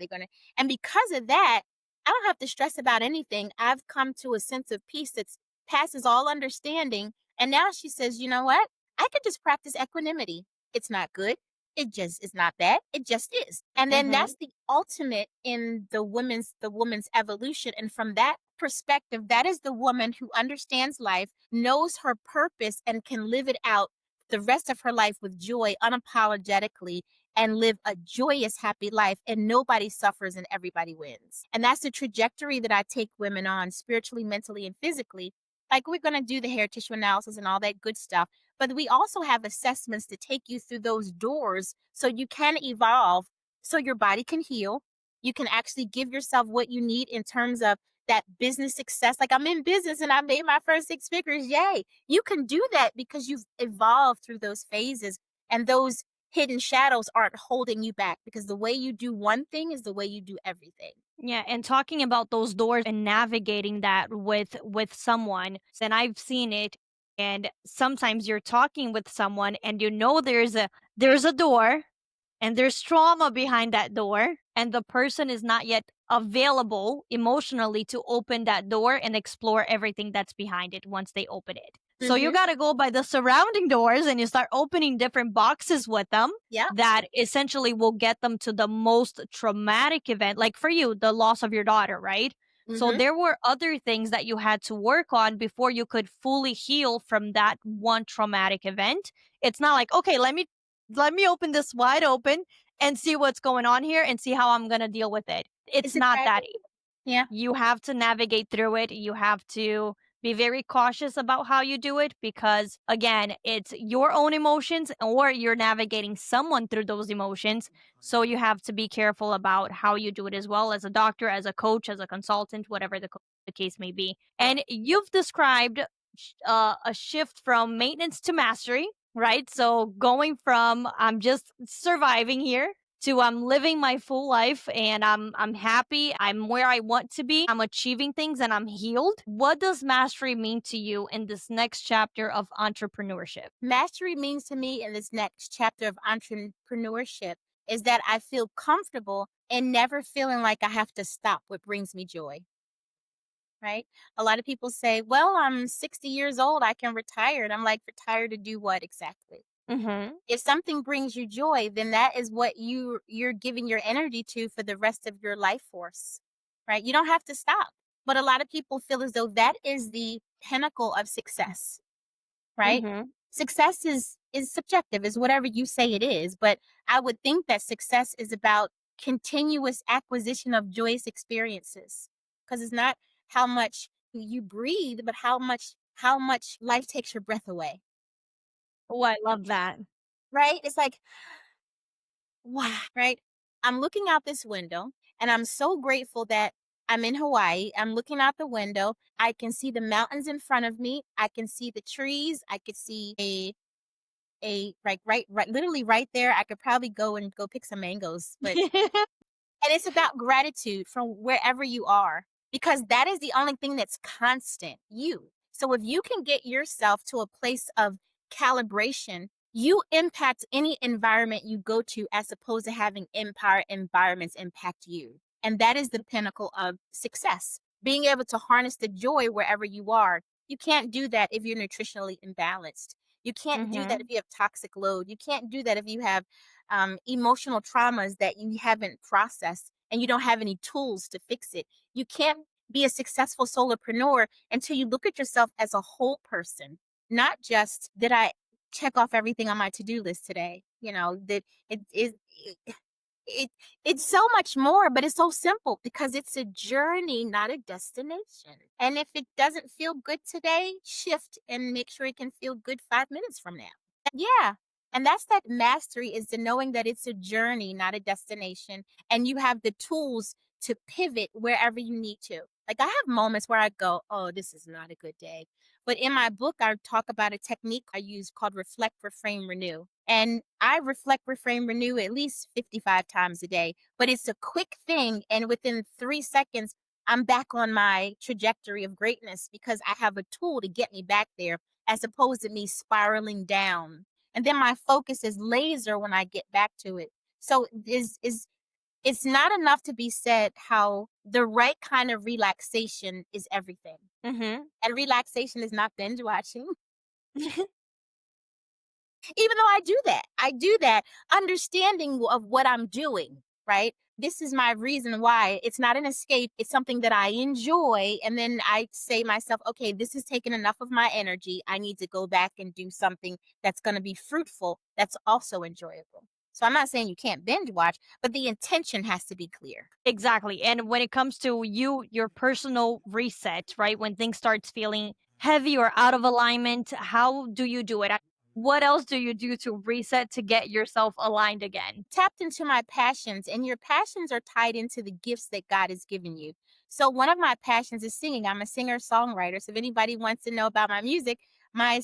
And because of that, I don't have to stress about anything. I've come to a sense of peace that passes all understanding. And now she says, you know what? I could just practice equanimity. It's not good. It just is not bad. It just is. And then mm-hmm. that's the ultimate in the woman's evolution. And from that perspective, that is the woman who understands life, knows her purpose, and can live it out the rest of her life with joy, unapologetically, and live a joyous, happy life. And nobody suffers and everybody wins. And that's the trajectory that I take women on spiritually, mentally, and physically. Like we're going to do the hair tissue analysis and all that good stuff. But we also have assessments to take you through those doors so you can evolve, so your body can heal. You can actually give yourself what you need in terms of that business success. Like I'm in business and I made my first 6 figures. Yay. You can do that because you've evolved through those phases, and those hidden shadows aren't holding you back because the way you do one thing is the way you do everything. Yeah, and talking about those doors and navigating that with someone, and I've seen it. And sometimes you're talking with someone, and there's a door, and there's trauma behind that door, and the person is not yet available emotionally to open that door and explore everything that's behind it once they open it. So you Mm-hmm. got to go by the surrounding doors and you start opening different boxes with them Yep. that essentially will get them to the most traumatic event, like for you, the loss of your daughter, right? So Mm-hmm. there were other things that you had to work on before you could fully heal from that one traumatic event. It's not like, okay, let me open this wide open and see what's going on here and see how I'm going to deal with it. It's Is it not that? that Yeah. you have to navigate through it. You have to be very cautious about how you do it because, again, it's your own emotions or you're navigating someone through those emotions. So you have to be careful about how you do it as well as a doctor, as a coach, as a consultant, whatever the case may be. And you've described a shift from maintenance to mastery, right? So going from I'm just surviving here to I'm living my full life and I'm happy, I'm where I want to be, I'm achieving things and I'm healed. What does mastery mean to you in this next chapter of entrepreneurship? Mastery means to me in this next chapter of entrepreneurship is that I feel comfortable and never feeling like I have to stop what brings me joy, right? A lot of people say, well, I'm 60 years old, I can retire. And I'm like, retire to do what exactly? Mhm. If something brings you joy, then that is what you're giving your energy to for the rest of your life force, right? You don't have to stop. But a lot of people feel as though that is the pinnacle of success, right? Mhm. Success is subjective, is whatever you say it is. But I would think that success is about continuous acquisition of joyous experiences. Because it's not how much you breathe, but how much life takes your breath away. Oh, I love that. Right? It's like, wow, right? I'm looking out this window and I'm so grateful that I'm in Hawaii. I'm looking out the window. I can see the mountains in front of me. I can see the trees. I could see a right literally right there. I could probably go pick some mangoes. But and it's about gratitude from wherever you are, because that is the only thing that's constant, you. So if you can get yourself to a place of calibration, you impact any environment you go to as opposed to having empire environments impact you. And that is the pinnacle of success. Being able to harness the joy wherever you are. You can't do that if you're nutritionally imbalanced. You can't do that Mm-hmm. if you have toxic load. You can't do that if you have emotional traumas that you haven't processed and you don't have any tools to fix it. You can't be a successful solopreneur until you look at yourself as a whole person, not just did I check off everything on my to-do list today. That it is it, it's so much more, but it's so simple because it's a journey, not a destination. And if it doesn't feel good today, shift and make sure it can feel good 5 minutes from now. Yeah. And that's that mastery, is the knowing that it's a journey, not a destination. And you have the tools to pivot wherever you need to. Like, I have moments where I go, oh, this is not a good day. But in my book, I talk about a technique I use called reflect, reframe, renew. And I reflect, reframe, renew at least 55 times a day. But it's a quick thing. And within 3 seconds, I'm back on my trajectory of greatness because I have a tool to get me back there, as opposed to me spiraling down. And then my focus is laser when I get back to it. So it's not enough to be said how the right kind of relaxation is everything. Mm-hmm. And relaxation is not binge watching. Even though I do that understanding of what I'm doing, right? This is my reason why. It's not an escape. It's something that I enjoy. And then I say myself, okay, this has taken enough of my energy. I need to go back and do something that's going to be fruitful, that's also enjoyable. So I'm not saying you can't binge watch, but the intention has to be clear. Exactly. And when it comes to your personal reset, right? When things starts feeling heavy or out of alignment, how do you do it? What else do you do to reset to get yourself aligned again? Tapped into my passions, and your passions are tied into the gifts that God has given you. So one of my passions is singing. I'm a singer songwriter. So if anybody wants to know about my music, my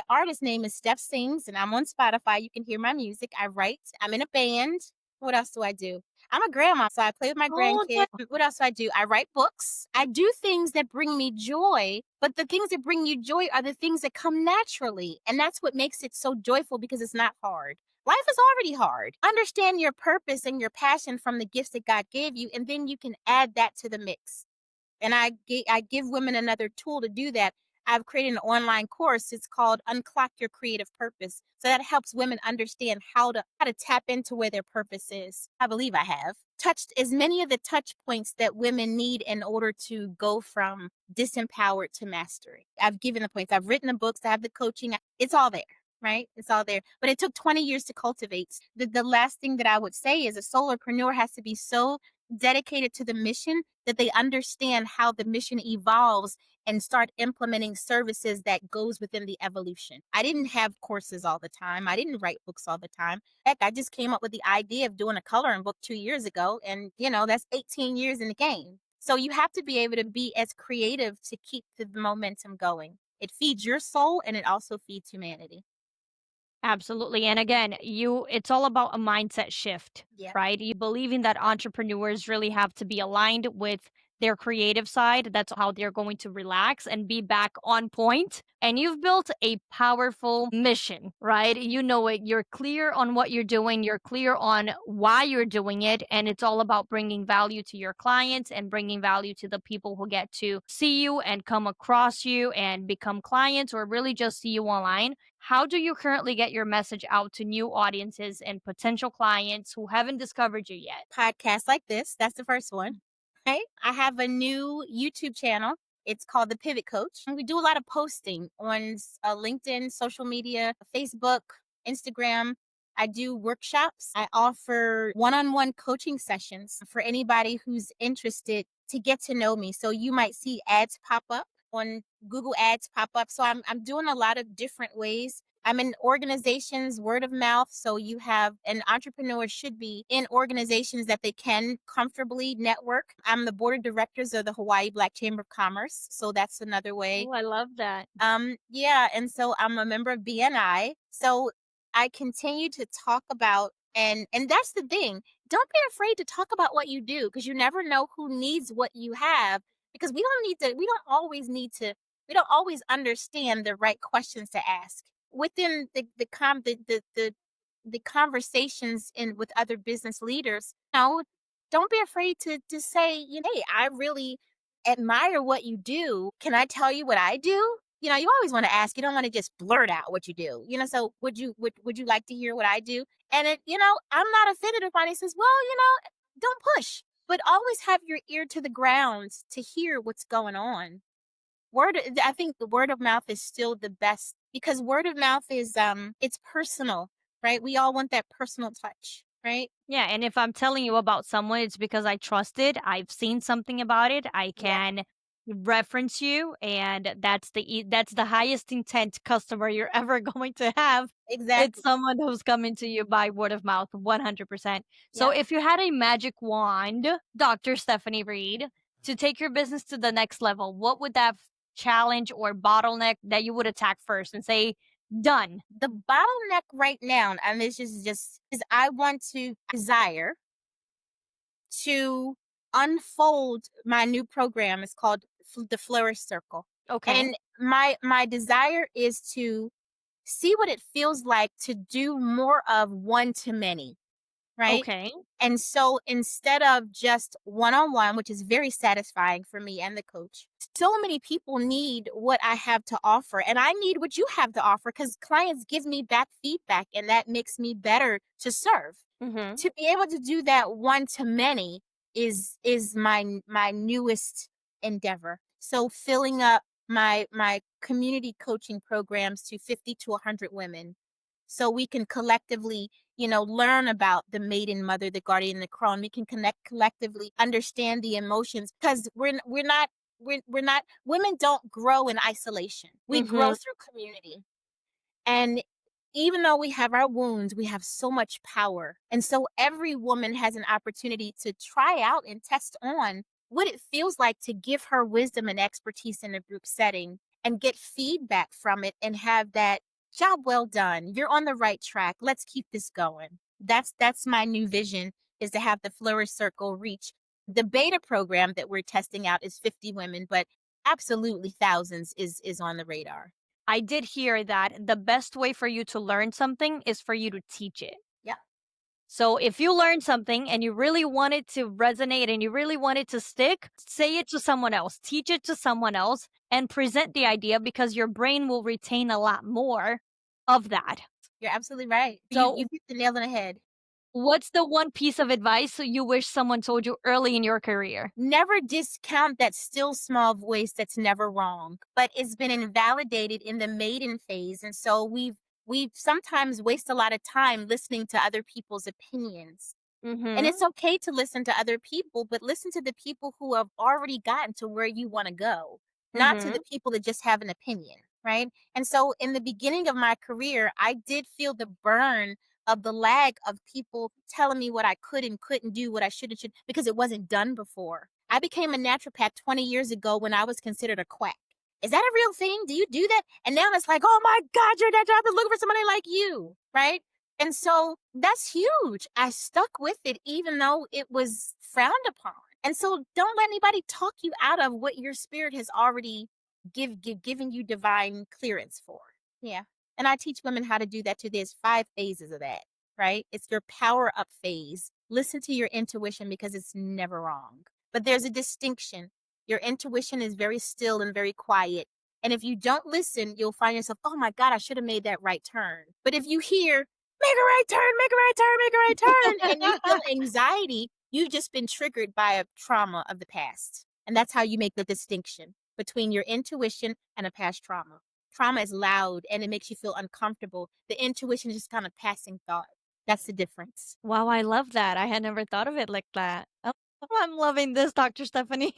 artist name is Steph Sings, and I'm on Spotify. You can hear my music. I write. I'm in a band. What else do I do? I'm a grandma, so I play with my Oh, grandkids. What else do I do? I write books. I do things that bring me joy, but the things that bring you joy are the things that come naturally. And that's what makes it so joyful, because it's not hard. Life is already hard. Understand your purpose and your passion from the gifts that God gave you, and then you can add that to the mix. And I give women another tool to do that. I've created an online course. It's called Unclock Your Creative Purpose. So that helps women understand how to tap into where their purpose is. I believe I have touched as many of the touch points that women need in order to go from disempowered to mastery. I've given the points. I've written the books. I have the coaching. It's all there. Right? It's all there. But it took 20 years to cultivate. The last thing that I would say is a solopreneur has to be so dedicated to the mission that they understand how the mission evolves and start implementing services that goes within the evolution. I didn't have courses all the time. I didn't write books all the time. Heck, I just came up with the idea of doing a coloring book 2 years ago. And, that's 18 years in the game. So you have to be able to be as creative to keep the momentum going. It feeds your soul, and it also feeds humanity. absolutely. And again, it's all about a mindset shift, Yeah. right? You believing that entrepreneurs really have to be aligned with their creative side. That's how they're going to relax and be back on point. And you've built a powerful mission, right? You know it. You're clear on what you're doing, you're clear on why you're doing it. And it's all about bringing value to your clients and bringing value to the people who get to see you and come across you and become clients, or really just see you online. How do you currently get your message out to new audiences and potential clients who haven't discovered you yet? Podcasts like this. That's the first one. Right? I have a new YouTube channel. It's called The Pivot Coach. And we do a lot of posting on LinkedIn, social media, Facebook, Instagram. I do workshops. I offer one-on-one coaching sessions for anybody who's interested to get to know me. So you might see ads pop up on Google Ads pop up. So I'm doing a lot of different ways. I'm in organizations, word of mouth. So you have an entrepreneur should be in organizations that they can comfortably network. I'm the board of directors of the Hawaii Black Chamber of Commerce. So that's another way. Oh, I love that. Yeah, and so I'm a member of BNI. So I continue to talk about and that's the thing. Don't be afraid to talk about what you do because you never know who needs what you have because we don't always understand the right questions to ask. Within the conversations in with other business leaders, don't be afraid to say, hey, I really admire what you do. Can I tell you what I do? You always want to ask. You don't want to just blurt out what you do. So would you like to hear what I do? And I'm not offended if somebody says, well, don't push, but always have your ear to the ground to hear what's going on. I think the word of mouth is still the best because word of mouth is it's personal, right? We all want that personal touch, right? Yeah, and if I'm telling you about someone, it's because I trust it. I've seen something about it. I Yeah, can reference you, and that's the highest intent customer you're ever going to have. It's exactly. someone who's coming to you by word of mouth, 100%. So Yeah. if you had a magic wand, Dr. Stephanie Reid, to take your business to the next level, what would that challenge or bottleneck that you would attack first and say, done? The bottleneck right now, and this is just is I want to desire to unfold my new program. It's called the Flourish Circle. Okay. And my desire is to see what it feels like to do more of one to many, right? Okay. And so instead of just one-on-one, which is very satisfying for me and the coach, so many people need what I have to offer. And I need what you have to offer because clients give me back feedback and that makes me better to serve. Mm-hmm. To be able to do that one to many is my newest endeavor. So filling up my community coaching programs to 50 to 100 women so we can collectively learn about the maiden, mother, the guardian, the crone. We can connect collectively, understand the emotions because we're not women don't grow in isolation. We grow Mm-hmm. through community. And even though we have our wounds, we have so much power. And so every woman has an opportunity to try out and test on what it feels like to give her wisdom and expertise in a group setting and get feedback from it and have that job well done. You're on the right track. Let's keep this going. That's my new vision is to have the Flourish Circle reach. The beta program that we're testing out is 50 women, but absolutely thousands is on the radar. I did hear that the best way for you to learn something is for you to teach it. Yeah. So if you learn something and you really want it to resonate and you really want it to stick, say it to someone else, teach it to someone else, and present the idea because your brain will retain a lot more of that. You're absolutely right. You So, hit the nail on the head. what's the one piece of advice you wish someone told you early in your career? Never discount that still small voice that's never wrong, but it's been invalidated in the maiden phase. And so we've sometimes waste a lot of time listening to other people's opinions. And Mm-hmm. it's okay to listen to other people, but listen to the people who have already gotten to where you want to go, not to Mm-hmm. the people that just have an opinion, right? And so in the beginning of my career, I did feel the burn of the lag of people telling me what I could and couldn't do, what I should and should, because it wasn't done before. I became a naturopath 20 years ago when I was considered a quack. Is that a real thing? Do you do that? And now it's like, oh my God, you're a naturopath looking for somebody like you, right? And so that's huge. I stuck with it even though it was frowned upon. And so don't let anybody talk you out of what your spirit has already given you divine clearance for. Yeah. And I teach women how to do that too. There's 5 phases of that, right? It's your power up phase. Listen to your intuition because it's never wrong. But there's a distinction. Your intuition is very still and very quiet. And if you don't listen, you'll find yourself, oh my God, I should have made that right turn. But if you hear, make a right turn, make a right turn, make a right turn, and you feel anxiety, you've just been triggered by a trauma of the past. And that's how you make the distinction between your intuition and a past trauma. Trauma is loud and it makes you feel uncomfortable. The intuition is just kind of passing thought. That's the difference. Wow, I love that. I had never thought of it like that. Oh, I'm loving this, Dr. Stephanie.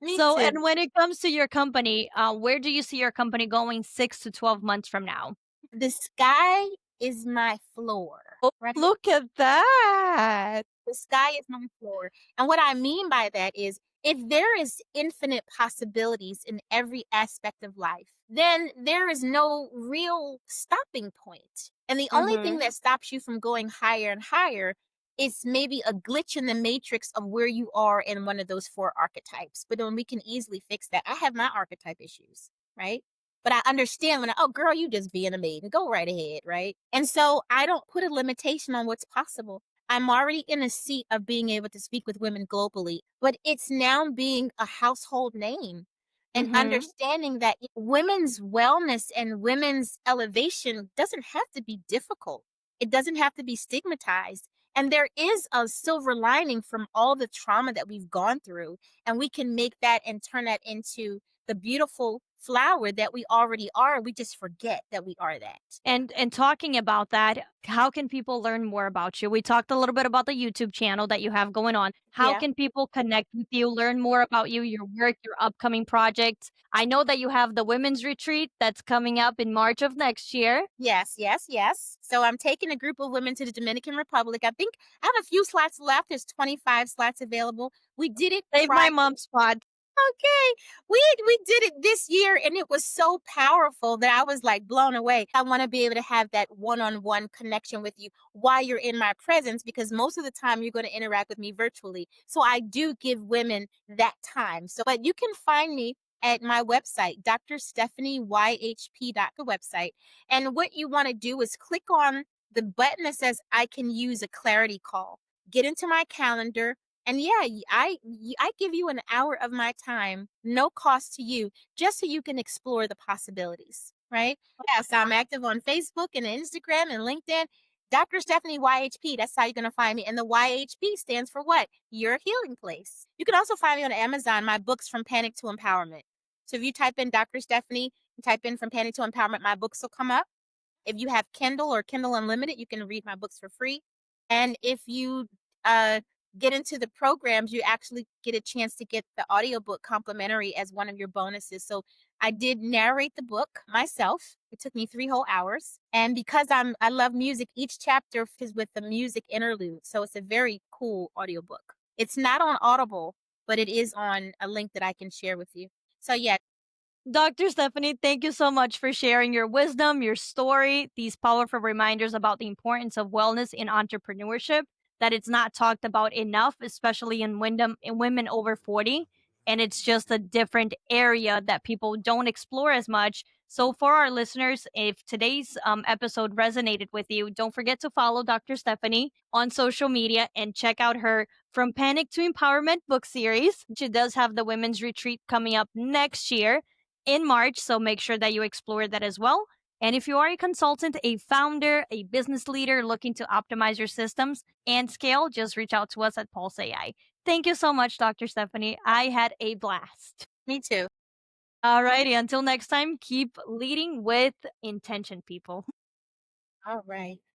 Me So, too. and when it comes to your company, where do you see your company going 6 to 12 months from now? The sky is my floor, Oh, right? look at that. The sky is my floor. And what I mean by that is if there is infinite possibilities in every aspect of life, then there is no real stopping point. And the only thing Mhm. that stops you from going higher and higher is maybe a glitch in the matrix of where you are in one of those four archetypes. But then we can easily fix that. I have my archetype issues, right? But I understand when oh, girl, you just being a maiden. Go right ahead, right? And so I don't put a limitation on what's possible. I'm already in a seat of being able to speak with women globally, but it's now being a household name and Mhm. understanding that women's wellness and women's elevation doesn't have to be difficult. It doesn't have to be stigmatized. And there is a silver lining from all the trauma that we've gone through. And we can make that and turn that into the beautiful flower that we already are. We just forget that we are that. And talking about that, how can people learn more about you? We talked a little bit about the YouTube channel that you have going on. How Yeah. can people connect with you, learn more about you, your work, your upcoming projects? I know that you have the women's retreat that's coming up in March of next year. Yes, yes, yes. So I'm taking a group of women to the Dominican Republic. I think I have a few slots left. There's 25 slots available. We did it Save my prior. mom's spot. Okay. We did it this year and it was so powerful that I was like blown away. I want to be able to have that one-on-one connection with you while you're in my presence because most of the time you're going to interact with me virtually. So I do give women that time. So but you can find me at my website, drstephanieyhp.com website. And what you want to do is click on the button that says I can use a clarity call. Get into my calendar, and yeah, I give you an hour of my time, no cost to you, just so you can explore the possibilities, right? Yes, I'm active on Facebook and Instagram and LinkedIn. Dr. Stephanie YHP, that's how you're going to find me. And the YHP stands for what? Your healing place. You can also find me on Amazon, my books From Panic to Empowerment. So if you type in Dr. Stephanie, type in From Panic to Empowerment, my books will come up. If you have Kindle or Kindle Unlimited, you can read my books for free. And if you uh, get into the programs, you actually get a chance to get the audiobook complimentary as one of your bonuses. So I did narrate the book myself. It took me 3 whole hours. And because I love music, each chapter is with the music interlude. So it's a very cool audiobook. It's not on Audible, but it is on a link that I can share with you. So yeah, Dr. Stephanie, thank you so much for sharing your wisdom, your story, these powerful reminders about the importance of wellness in entrepreneurship, that it's not talked about enough, especially in women over 40. And it's just a different area that people don't explore as much. So, for our listeners, if today's episode resonated with you, don't forget to follow Dr. Stephanie on social media and check out her From Panic to Empowerment book series. She does have the women's retreat coming up next year in March. So make sure that you explore that as well. And if you are a consultant, a founder, a business leader looking to optimize your systems and scale, just reach out to us at Pulse AI. Thank you so much, Dr. Stephanie. I had a blast. me too. Alrighty, until next time, keep leading with intention, people. All right.